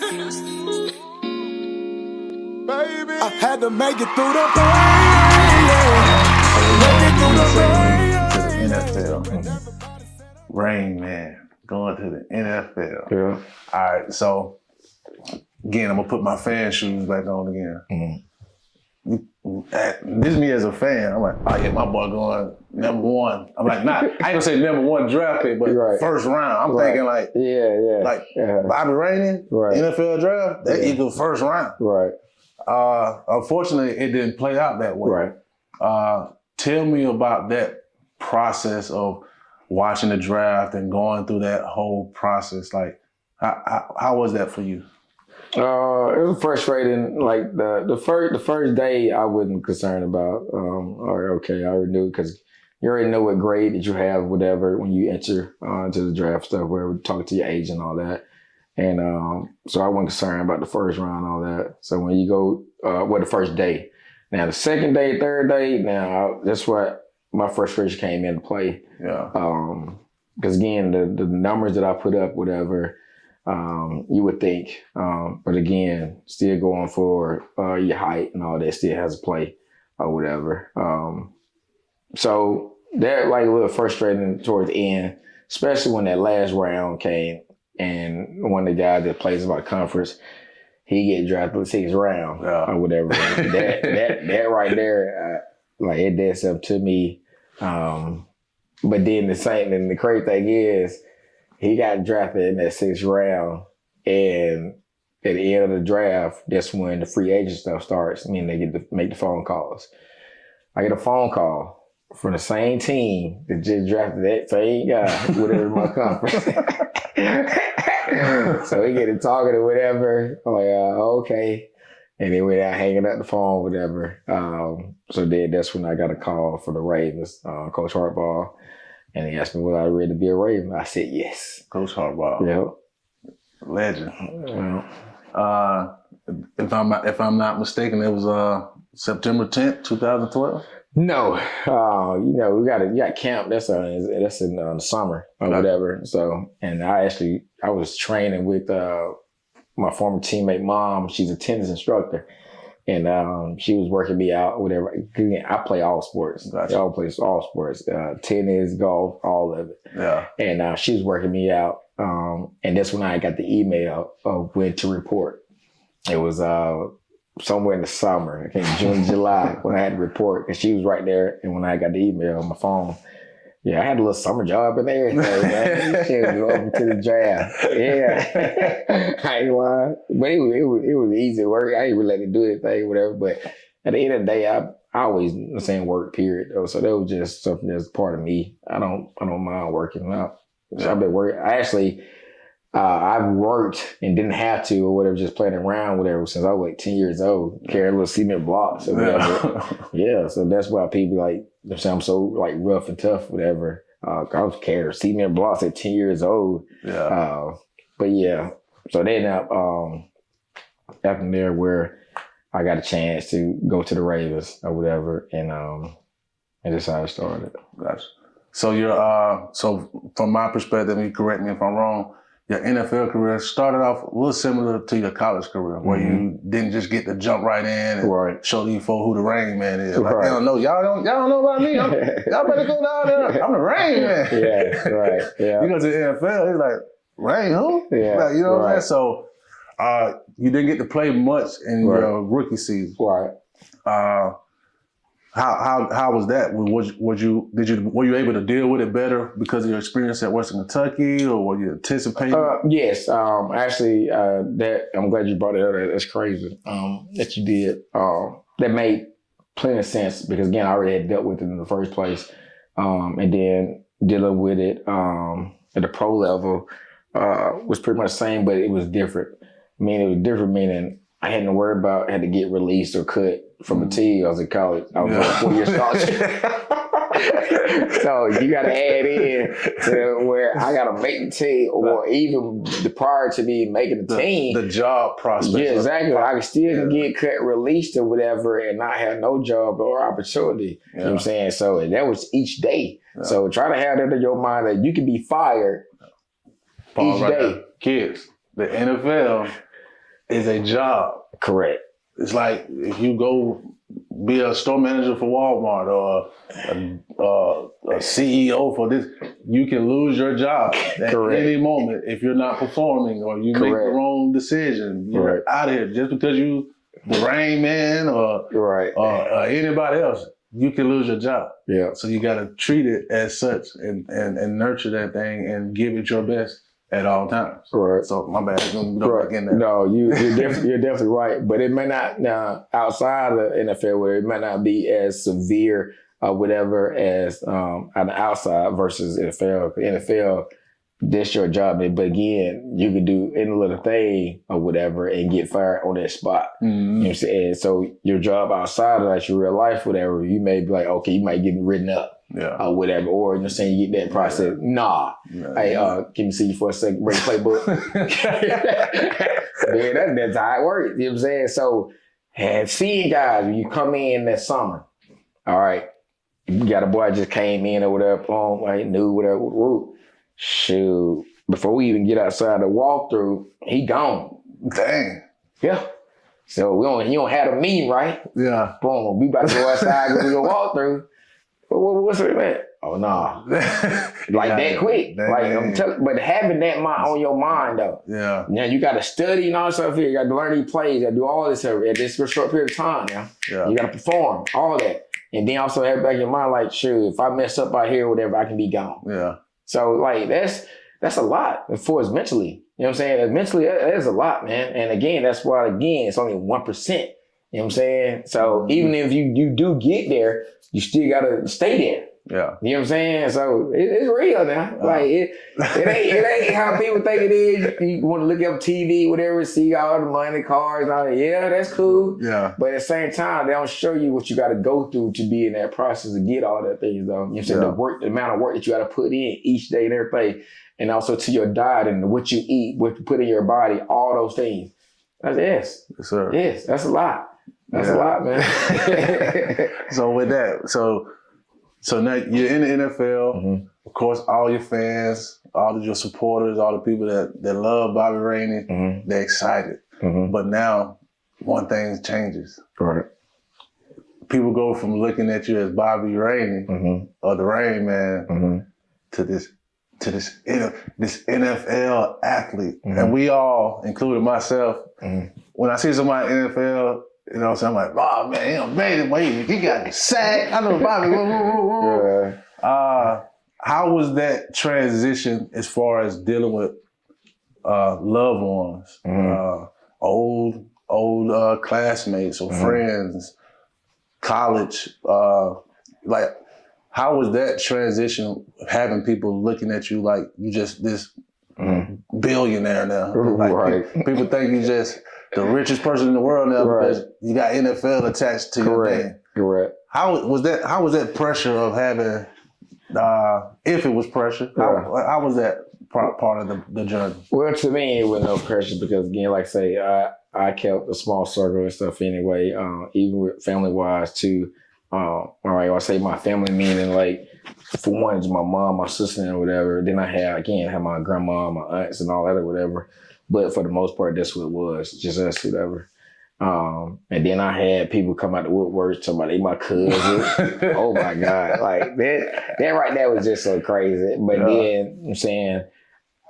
Baby, I had to make it through the pain. Make it through the pain. To the NFL. Rain, man, going to the NFL. Yeah. All right, so again, I'm gonna put my fan shoes back on again. This is me as a fan. I'm like, oh yeah, my boy going number one. I'm like, I ain't gonna say number one draft pick, but Right. first round. I'm thinking like, Bobby Rainey, NFL draft, that equals first round. Right. Unfortunately, it didn't play out that way. Right. Tell me about that process of watching the draft and going through that whole process. Like, how was that for you? It was frustrating. Like the first day, I wasn't concerned about. Okay, I already knew because you already know what grade that you have, whatever, when you enter into the draft stuff, where we talk to your agent and all that. And so I wasn't concerned about the first round and all that. So when you go, the first day. Now the second day, third day, now that's what my frustration came into play. Yeah. Because again, the numbers that I put up, whatever. You would think, but again, still going for your height and all that still has to play or whatever. So that like a little frustrating towards the end, especially when that last round came and one of the guys that plays about conference, he get drafted in the 6th round or whatever. that right there, like it did something to me. But then the crazy thing is, he got drafted in that 6th round, and at the end of the draft, that's when the free agent stuff starts. I mean, they get to make the phone calls. I get a phone call from the same team that just drafted that same guy, whatever my conference. So we get to talking or whatever. I'm like, okay. And then we out hanging up the phone, whatever. So then that's when I got a call for the Ravens, Coach Harbrough. And he asked me, was I ready to be a Raven? I said, yes. Coach Harbrough. Yep. Legend. Yeah. If I'm not mistaken, it was September 10th, 2012? No. We got camp. That's in the summer or whatever. So, and I was training with my former teammate mom. She's a tennis instructor. And she was working me out, whatever. Again, I play all sports. Gotcha. I play all sports, tennis, golf, all of it. Yeah. And she was working me out. And that's when I got the email of when to report. It was somewhere in the summer, I think June, July, when I had to report. And she was right there. And when I got the email on my phone, yeah, I had a little summer job and everything, man. She was over to the draft. Yeah. I ain't lying. But it was easy work. I didn't really let it do anything, whatever. But at the end of the day, I always the same work, period. So that was just something that's part of me. I don't mind working out. So I've been working. I've worked and didn't have to or whatever, just playing around, whatever, since I was like 10 years old, carrying little cement blocks or whatever. Yeah, so that's why people like, I'm so like rough and tough, whatever. I was carrying cement blocks at 10 years old. Yeah. But yeah, so then after there where I got a chance to go to the Ravens or whatever, and that's how I started. Gotcha. So so from my perspective, you correct me if I'm wrong, your NFL career started off a little similar to your college career, where you didn't just get to jump right in and show these folks who the Rain Man is. Like, they don't know. Y'all don't know about me. Y'all better go down there. I'm the Rain Man. Yeah, right. Yeah. You go to the NFL, it's like, Rain who? Yeah. Like, you know what I'm saying? So you didn't get to play much in your rookie season. Right. How was that? Were you able to deal with it better because of your experience at Western Kentucky, or were you anticipating? Yes. Actually, that I'm glad you brought it up. That's crazy that you did. That made plenty of sense because again, I already had dealt with it in the first place, and then dealing with it at the pro level was pretty much the same, but it was different. I mean, it was different meaning I hadn't to worry about had to get released or cut from a team. I was in college. I was on a 4-year scholarship. So you got to add in to where I got to make the team, or even prior to me making the team. The job prospect. Yeah, exactly. I could still get cut, released or whatever, and not have no job or opportunity. You know what I'm saying? So that was each day. Yeah. So try to have that in your mind that you can be fired each day. Kids, the NFL is a job. Correct. It's like if you go be a store manager for Walmart or a CEO for this, you can lose your job at any moment if you're not performing or you make the wrong decision. You're out of here just because you the Rain Man or anybody else. You can lose your job. Yeah. So you got to treat it as such and nurture that thing and give it your best at all times. Right. So my bad. Back in there. No, you're definitely right. But it may not now outside of the NFL where it might not be as severe or whatever as on the outside versus NFL. NFL, that's your job. But again, you could do any little thing or whatever and get fired on that spot. Mm-hmm. You know what I'm saying? So your job outside of like your real life, whatever, you may be like, okay, you might get written up. Yeah. Or whatever, or you're saying you get that process. Nah. Hey, can you see you for a second? Bring the playbook. Man, that's how it works. You know what I'm saying? So, seeing guys, when you come in that summer, all right, you got a boy just came in or whatever, like new, whatever. Woo. Shoot. Before we even get outside the walkthrough, he gone. Dang. Yeah. So you don't have a meeting, right? Yeah. Boom. We about to go outside, go to the walkthrough. What's it, man? Oh, no. That quick. I'm telling, but having that on your mind, though. Yeah. Now, you got to study and all that stuff here. You got to learn these plays. You got to do all this here at this short period of time now. Yeah. You got to perform, all that. And then also have back in your mind, like, sure, if I mess up out here or whatever, I can be gone. Yeah. So, that's a lot for us mentally. You know what I'm saying? Mentally, that's a lot, man. And again, that's why, it's only 1%. You know what I'm saying? So, even if you do get there, you still gotta stay there. Yeah. You know what I'm saying? So it's real now. Like it ain't how people think it is. You want to look up TV, whatever, see all the money, cars, and all that. Yeah, that's cool. Yeah. But at the same time, they don't show you what you gotta go through to be in that process to get all that things though. You know what I'm saying? The amount of work that you gotta put in each day and everything. And also to your diet and what you eat, what you put in your body, all those things. Yes, sir. Yes, that's a lot. That's a lot, man. So with that, so now you're in the NFL. Mm-hmm. Of course, all your fans, all of your supporters, all the people that love Bobby Rainey, mm-hmm. they're excited. Mm-hmm. But now, one thing changes. Right. People go from looking at you as Bobby Rainey mm-hmm. or the Rain Man mm-hmm. to this NFL athlete, mm-hmm. and we all, including myself, mm-hmm. when I see somebody in the NFL. You know what I'm saying? I'm like, oh, man, he made it. He got the sack. I know Bobby. Yeah. How was that transition as far as dealing with loved ones, mm-hmm. old classmates or mm-hmm. friends, college? How was that transition having people looking at you like you just this mm-hmm. billionaire now? Like, people think you just the richest person in the world now because you got NFL attached to your name. Correct. How was that pressure of having, if it was pressure, how was that part of the journey? Well, to me, it was no pressure because, again, like I say, I kept a small circle and stuff anyway, even with family-wise too. All right, I say my family meaning like, for one, it's my mom, my sister, and whatever. Then I had my grandma, my aunts, and all that or whatever. But for the most part, that's what it was, just us, whatever. And then I had people come out the woodwork, talking about they my cousin. Oh my God. Like that right there was just so crazy. But then, I'm saying,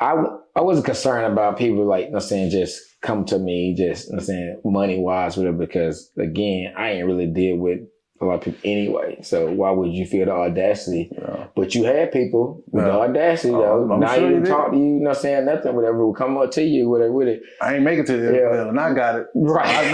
I wasn't concerned about people like, I'm saying, just come to me, just, I'm saying, money-wise, whatever, because again, I ain't really deal with a lot of people anyway. So why would you feel the audacity? Yeah. But you had people with the audacity though. Now sure you talk to you, not saying nothing, whatever, will come up to you, whatever with it. I ain't make it to the and I got it. Right.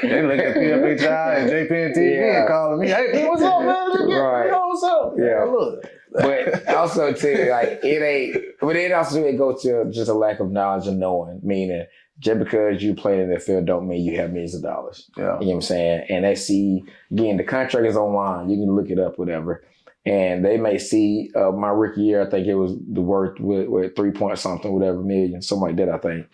They look at PFHI and JPN and calling me, hey, what's up, man? Right. You know what's up? Yeah. Look. But also too, like it also goes to just a lack of knowledge and knowing, meaning just because you play in the field don't mean you have millions of dollars. Yeah. You know what I'm saying? And they see, again, the contract is online. You can look it up, whatever. And they may see my rookie year, I think it was the worth with 3 point something, whatever, million, something like that, I think.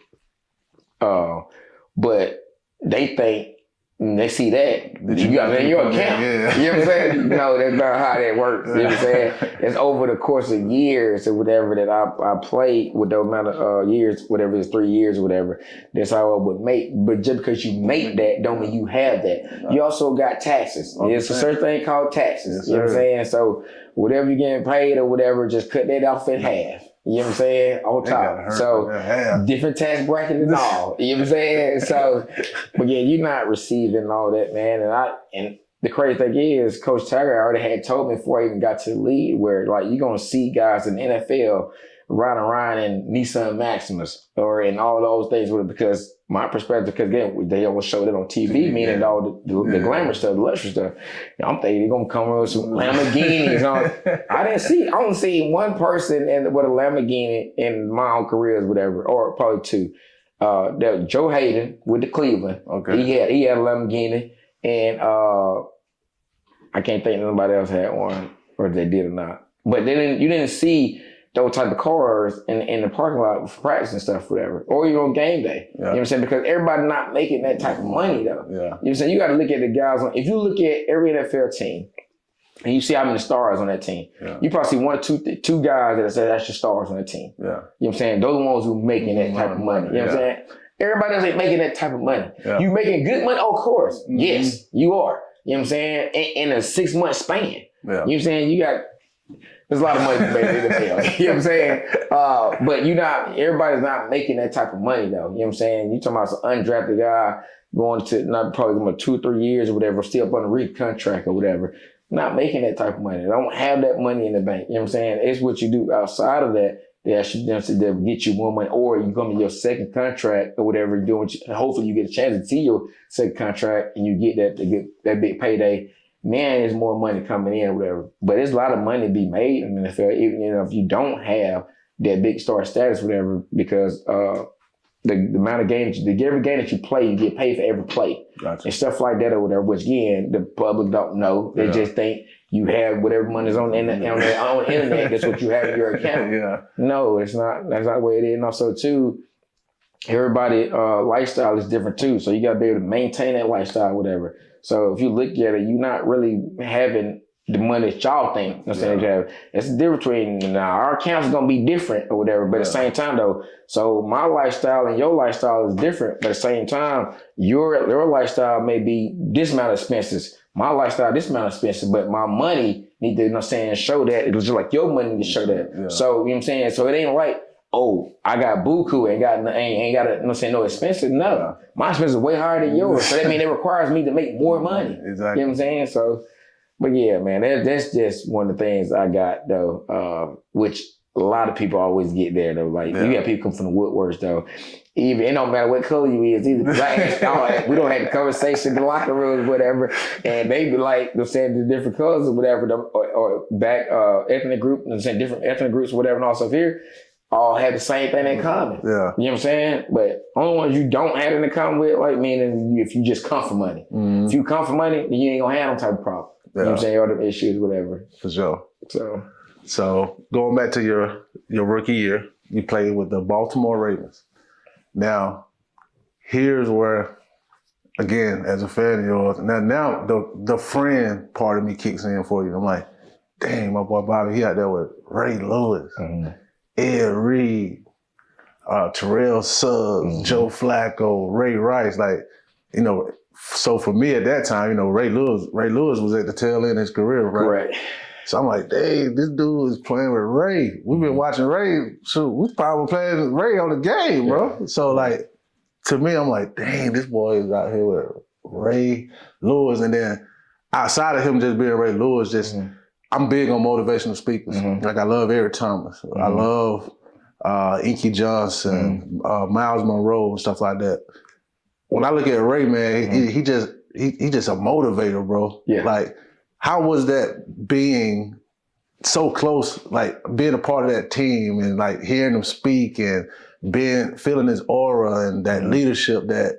But they think They see that. You got it in your account. Yeah. You know what I'm saying? No, that's not how that works. You know what I'm saying? It's over the course of years or whatever that I played with the amount of years, whatever it's 3 years or whatever. That's how I would make. But just because you make that don't mean you have that. You also got taxes. There's a certain thing called taxes. Yes, you know what I'm saying? So whatever you're getting paid or whatever, just cut that off in half. You know what I'm saying? On top. So different tax bracket and all. You know what I'm saying? So, but yeah, you're not receiving all that, man. And the crazy thing is, Coach Taggart already had told me before I even got to the league where like you're gonna see guys in the NFL riding around in Nissan Maximas or in all those things with it because my perspective, because again, they always show that on TV, meaning all the glamour stuff, the luxury stuff. I'm thinking they're going to come with some Lamborghinis. I only seen one person with a Lamborghini in my own careers, whatever, or probably two. That was Joe Hayden with the Cleveland. Okay. He had a Lamborghini, and I can't think nobody else had one, or if they did or not. But you didn't see those type of cars in the parking lot for practice and stuff, whatever. Or even on game day. You know what I'm saying? Because everybody not making that type of money, though. Yeah. You know what I'm saying? You got to look at the guys. If you look at every NFL team, and you see how many stars on that team, you probably see one or two guys that say that's your stars on the team. Yeah. You know what I'm saying? Those are the ones who making that type of money. You know what I'm saying? Everybody else ain't making that type of money. Yeah. You making good money? Oh, of course. Mm-hmm. Yes, you are. You know what I'm saying? In a 6-month span. Yeah. You know what I'm saying? There's a lot of money to make in the NFL. You know what I'm saying? But everybody's not making that type of money though. You know what I'm saying? You talking about some undrafted guy going to not probably 2 or 3 years or whatever, still up on a rookie contract or whatever. Not making that type of money. They don't have that money in the bank. You know what I'm saying? It's what you do outside of that that should get you more money, or you come to your second contract or whatever you're doing. Hopefully you get a chance to see your second contract and you get that big payday. Man, there's more money coming in or whatever. But there's a lot of money to be made in the NFL, even if you don't have that big star status or whatever, because the amount of games, every game that you play, you get paid for every play. Gotcha. And stuff like that or whatever, which again, the public don't know. They just think you have whatever money's on the internet, that's what you have in your account. Yeah. No, it's not. That's not the way it is. And also too, everybody lifestyle is different too. So you gotta be able to maintain that lifestyle, whatever. So if you look at it, you're not really having the money that y'all think. You know what I'm saying? It's the difference between our accounts is gonna be different or whatever, but at the same time though, so my lifestyle and your lifestyle is different, but at the same time, your lifestyle may be this amount of expenses. My lifestyle, this amount of expenses, but my money need to, you know what I'm saying, show that. It was just like your money to show that. Yeah. So, you know what I'm saying? So it ain't like, oh, I got buku, ain't got, you know what I'm saying, no expenses. No, my expenses are way higher than yours. So that means it requires me to make more money. Exactly. You know what I'm saying? So, but yeah, man, that's just one of the things I got though, which a lot of people always get there though. Like you got people come from the woodworks though. Even it don't matter what color you is, either black, we don't have the conversation in the locker room, whatever, and they be like they're saying the different colors or whatever, or back ethnic group, and saying different ethnic groups or whatever, and all stuff here. All have the same thing in common. Yeah. You know what I'm saying? But only ones you don't have it in common with, like meaning if you just come for money. Mm-hmm. If you come for money, then you ain't gonna have no type of problem. Yeah. You know what I'm saying? All the issues, whatever. For sure. So going back to your rookie year, you played with the Baltimore Ravens. Now, here's where, again, as a fan of yours, now the friend part of me kicks in for you. I'm like, dang, my boy Bobby, he out there with Ray Lewis. Mm-hmm. Ed Reed, Terrell Suggs, Joe Flacco, Ray Rice, like, you know, so for me at that time, you know, Ray Lewis was at the tail end of his career, right? Right. So I'm like, dang, this dude is playing with Ray. We've been watching Ray, shoot, we probably playing Ray on the game, bro. So like, to me, I'm like, dang, this boy is out here with Ray Lewis. And then outside of him just being Ray Lewis, just I'm big on motivational speakers. Mm-hmm. Like I love Eric Thomas. Mm-hmm. I love Inky Johnson, Miles Monroe and stuff like that. When I look at Ray, man, he just a motivator, bro. Yeah. Like, how was that being so close, like being a part of that team and like hearing him speak and feeling his aura and that leadership that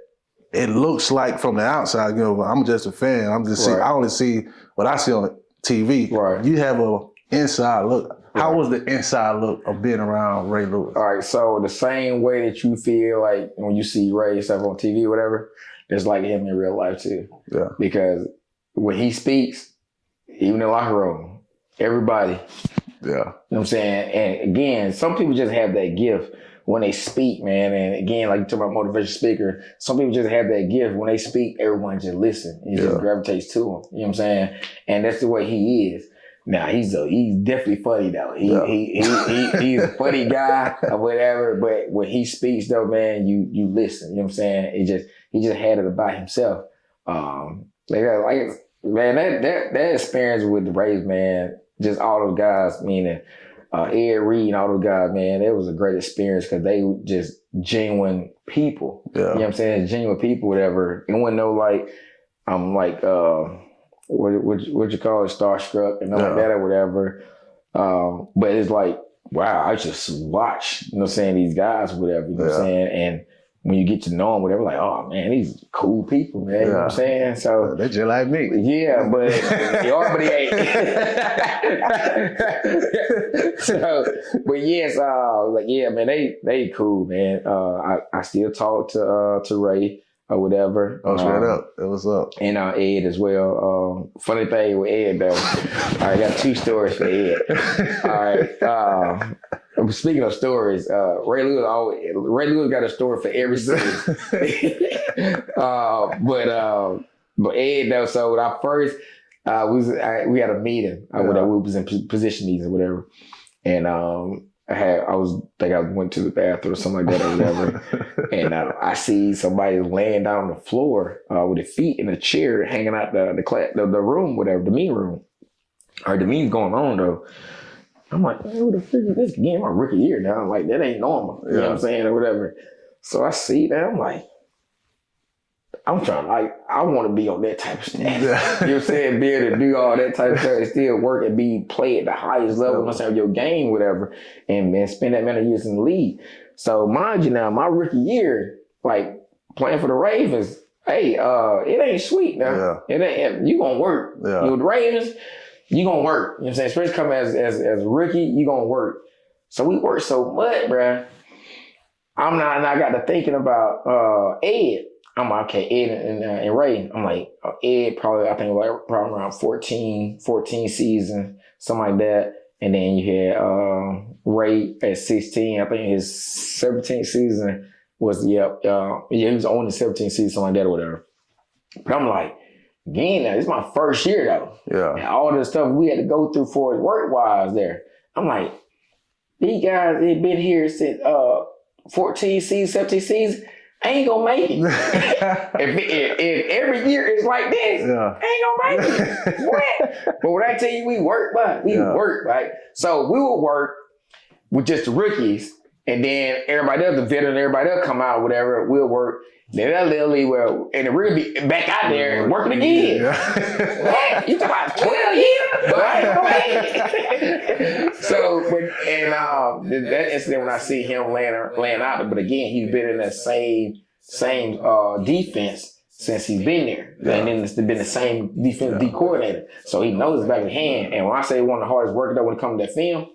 it looks like from the outside, you know, I'm just a fan. I only see what I see on TV. Right. You have a inside look. How was the inside look of being around Ray Lewis? All right, so the same way that you feel like when you see Ray stuff on TV or whatever, that's like him in real life too. Yeah. Because when he speaks, even in the locker room, everybody, Yeah. you know what I'm saying? And again, some people just have that gift when they speak, man. And again, like you talk about motivational speaker, some people just have that gift. When they speak, everyone just listen. It just gravitates to them. You know what I'm saying? And that's the way he is. Now he's definitely funny though. He's a funny guy or whatever. But when he speaks though, man, you listen. You know what I'm saying? He just had it about himself. Man, that experience with the Rays, man, just all those guys, meaning Ed Reed and all those guys, man, it was a great experience because they were just genuine people. Yeah. You know what I'm saying? Genuine people, whatever. It wasn't no like, I'm like, what you call it, starstruck and like that or whatever. But it's like, wow, I just watch, you know what I'm saying, these guys, whatever, you know what I'm saying? And when you get to know them, whatever, like, oh man, these cool people, man, you know what I'm saying? So they just like me. Yeah, but they are, but they ain't. So, but yes, like, yeah, man, they cool, man. I still talk to Ray or whatever. Oh, straight up. It was up. And Ed as well. Funny thing with Ed though, I got 2 stories for Ed. All right. Speaking of stories, Ray Lewis got a story for every season. But Ed though, so when I first we had a meeting, whatever, we was in position meetings or whatever, and I went to the bathroom or something like that or whatever, and I see somebody laying down on the floor with their feet in a chair, hanging out the room, whatever, the meeting room. All right, the meeting's going on though. I'm like, man, what the frick is this? Again, my rookie year now. I'm like, that ain't normal. You know what I'm saying? Or whatever. So I see that. I'm like, I want to be on that type of staff. You know what I'm saying? Be able to do all that type of stuff and still work and play at the highest level, you know what I'm saying, your game, whatever, and spend that many years in the league. So mind you now, my rookie year, like playing for the Ravens, hey, it ain't sweet now. It ain't, you gonna work. Yeah. You know, the Ravens, you gonna work. You know what I'm saying? Especially coming as a rookie, you gonna work. So we work so much, bruh. I got to thinking about Ed. I'm like, okay, Ed and Ray. I'm like, Ed probably around 14 seasons, something like that. And then you had Ray at 16. I think his 17th season was, he was on the 17th season, something like that or whatever. But I'm like, again, now, this is my first year though. Yeah. And all the stuff we had to go through for work-wise there. I'm like, these guys, they've been here since 14 seasons, 17 seasons. I ain't gonna make it. if every year is like this, I ain't gonna make it. What? But when I tell you we work, work, right? So we will work with just the rookies, and then everybody else, the veteran, everybody else come out or whatever, we'll work. Then that literally and it really be back out there working again. What? You talking about 12 years? Right? So, that incident when I see him laying out, but again, he's been in that same defense since he's been there. And then it's been the same defense D coordinator. So he knows it's back in hand. And when I say one of the hardest workers when it comes to that film,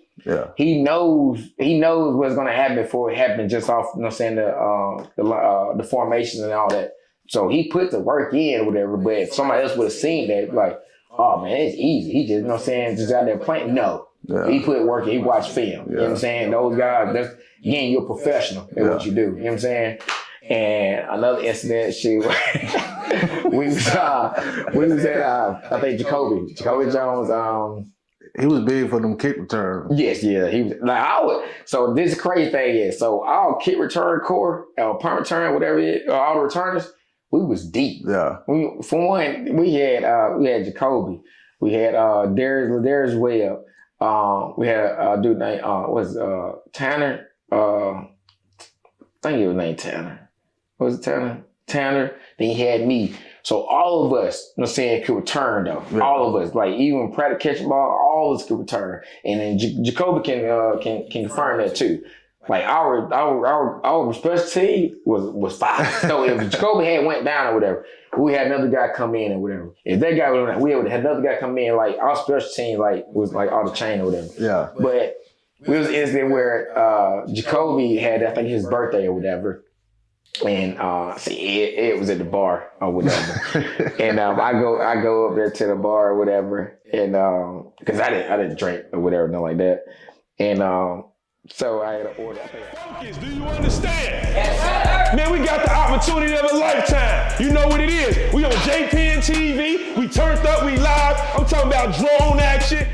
he knows what's going to happen before it happens, just off, you know what I'm saying, the formations and all that. So he put the work in or whatever, but if somebody else would have seen that, like, oh man, it's easy. He just, you know what I'm saying, just out there playing. No. He put work in, he watched film. You know what I'm saying? Those guys, again, you're a professional at what you do. You know what I'm saying? And another incident, we was at, I think Jacolby Jones, he was big for them kick returns. Yes, yeah. He was so this crazy thing is, so our kick return core, our punt return, whatever it is, all the returners, we was deep. Yeah. For one, we had Jacolby. We had Darius Webb. We had a dude named Tanner. I think it was named Tanner. Was it Tanner? Tanner. Then he had me. So all of us, you know what I'm saying, could return though. Yeah. All of us, like even practice catch the ball, all of us could return. And then Jacolby can confirm that too. Like our special team was 5. So if Jacolby had went down or whatever, we had another guy come in or whatever. If that guy was, we would have had another guy come in. Like our special team was like all the chain or whatever. Yeah. But we was an incident where Jacolby had, I think, his birthday or whatever. And see, it was at the bar or whatever. And I go up there to the bar or whatever, and because I didn't drink or whatever, nothing like that. And so I had an order. Focus, do you understand? Yes, sir. Man, we got the opportunity of a lifetime. You know what it is. We on JPN TV. We turned up, we live. I'm talking about drone action.